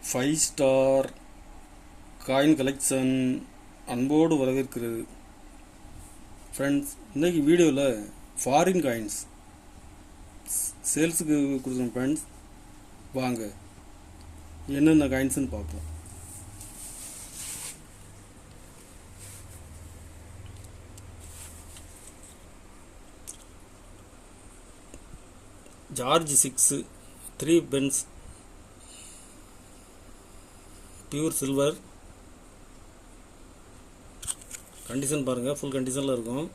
Five star coin collection அன்போடு வரவேற்கிறது. Friends, இன்றைக்கி வீடியோவில் ஃபாரின் காயின்ஸ் சேல்ஸுக்கு கொடுக்குறோம். ஃப்ரெண்ட்ஸ், வாங்க என்னென்ன காயின்ஸ்னு பார்ப்போம். George 6 3 pence pure silver. Condition பாருங்கள், ஃபுல் கண்டிஷனில் இருக்கும்.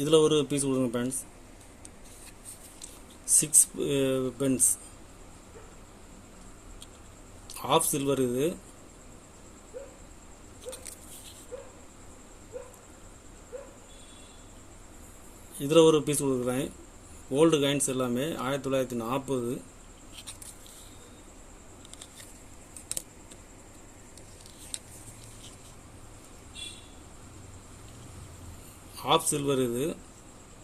இதில் ஒரு பீஸ் கொடுங்க ஃப்ரெண்ட்ஸ். 6 Benz of silver. இது இதில் ஒரு பீஸ் கொடுக்குறேன். ஓல்டு காயின்ஸ் எல்லாமே 1940. Half silver. இது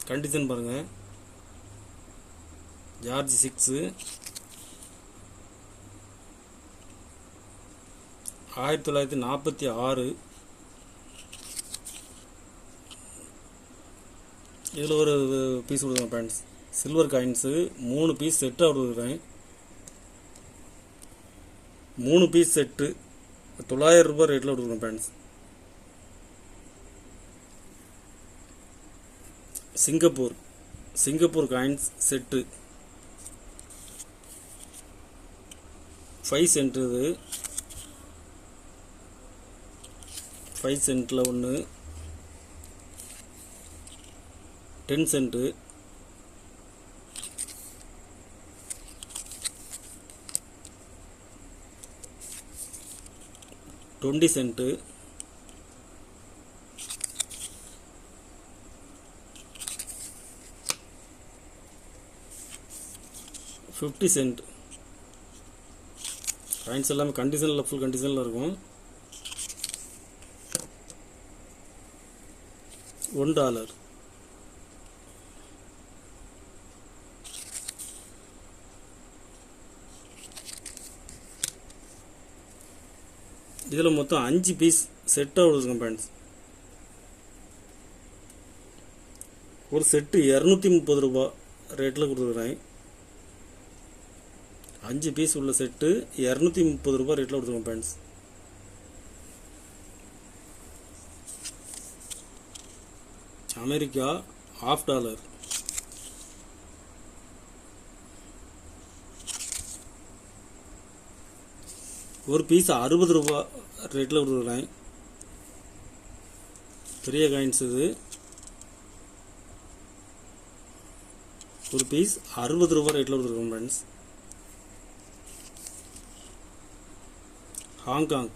கண்டிஷன் பாருங்கள். ஜார்ஜ் 6 1946. இதில் ஒரு பீஸ் கொடுக்குறேன் ஃப்ரெண்ட்ஸ். சில்வர் காயின்ஸு 3 பீஸ் செட்டாக கொடுக்குறேன். 3 பீஸ் செட்டு 900 ரூபாய் ரேட்டில் கொடுக்குறேன் friends. Singapore coins set 5 cent. இது 5 சென்ட்டில் ஒன்று, 10 சென்ட்டு, 20 சென்ட்டு, 50 சென்ட். காயின்ஸ் எல்லாமே கண்டிஷனில் ஃபுல் கண்டிஷனில் இருக்கும். $1. இதில் மொத்தம் 5 பீஸ் செட்டாக கொடுக்குங்க ஃப்ரெண்ட்ஸ். ஒரு செட்டு 230 ரூபா ரேட்டில் கொடுக்குறேன். 5 பீஸ் உள்ள செட்டு 230 ரூபா ரேட்டில் கொடுக்குறோம் ஃப்ரெண்ட்ஸ். அமெரிக்கா $1/2. ஒரு பீஸ் 60 ரூபா ரேட்டில் கொடுக்குறேன். பெரிய காயின்ஸ். இது ஒரு பீஸ் 60 ரூபா ரேட்டில் கொடுக்குறோம் ஃப்ரெண்ட்ஸ். ஹாங்காங்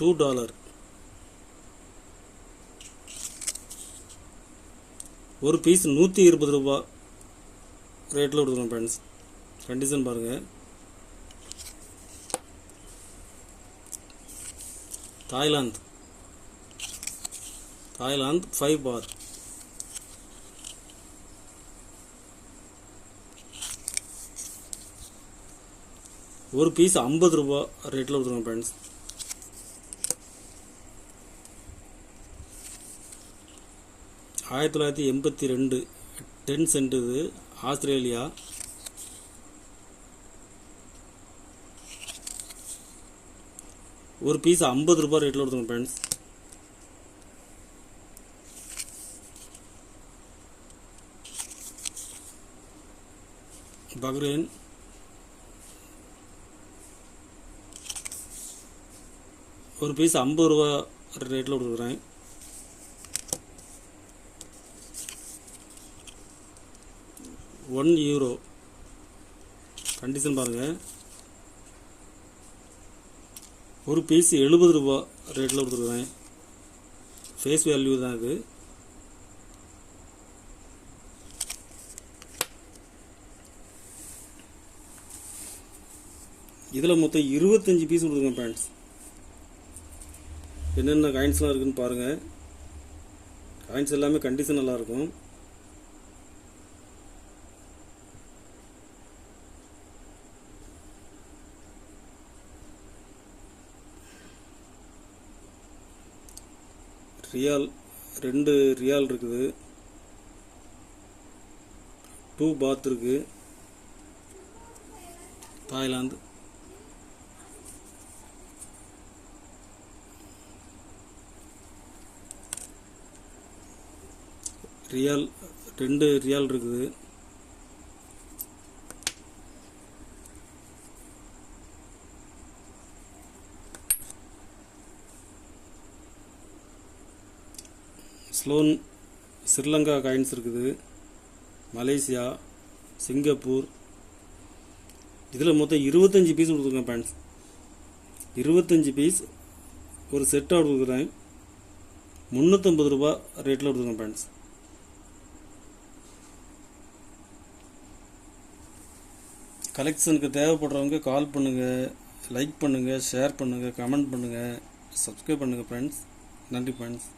$2. ஒரு பீஸ் 120 ரூபா ரேட்டில் கொடுக்குறோம் ஃப்ரெண்ட்ஸ். கண்டிஷன் பாருங்கள். தாய்லாந்து $5. ஒரு பீஸ் 50 ரூபா ரேட்டில் கொடுக்குறோம் ஃப்ரெண்ட்ஸ். $1982 10 சென்ட். இது ஆஸ்திரேலியா. ஒரு பீஸ் 50 ரூபா ரேட்டில் கொடுத்துருங்க ஃப்ரெண்ட்ஸ். பஹ்ரைன் ஒரு பீஸ் 50 ரூபா ரேட்டில் கொடுக்குறேன். €1. கண்டிஷன் பாருங்கள். ஒரு பீஸ் 70 ரூபா ரேட்டில் கொடுத்துருக்குறேன். ஃபேஸ் வேல்யூ தான் இது. இதில் மொத்தம் 25 பீஸ் கொடுத்துருங்க ஃப்ரெண்ட்ஸ். என்னென்ன காயின்ஸ்லாம் இருக்குன்னு பாருங்கள். காயின்ஸ் எல்லாமே கண்டிஷன் நல்லாயிருக்கும். ரியால் 2 ரியால் இருக்குது. 2 பாத் இருக்குது. தாய்லாந்து. ரியால் 2 ரியால் இருக்குது. ஸ்லோன் ஸ்ரீலங்கா காயின்ஸ் இருக்குது. Malaysia, Singapore. இதில் மொத்தம் 25 பீஸ் கொடுத்துருக்கேன் ஃப்ரெண்ட்ஸ். 25 பீஸ் ஒரு செட்டாக கொடுக்குறேன். 350 ரூபா ரேட்டில் கொடுத்துருக்கேன் ஃப்ரெண்ட்ஸ். கலெக்ஷனுக்கு தேவைப்படுறவங்க கால் பண்ணுங்கள், லைக் பண்ணுங்கள், ஷேர் பண்ணுங்கள், கமெண்ட் பண்ணுங்கள், சப்ஸ்கிரைப் பண்ணுங்கள் ஃப்ரெண்ட்ஸ். நன்றி ஃப்ரெண்ட்ஸ்.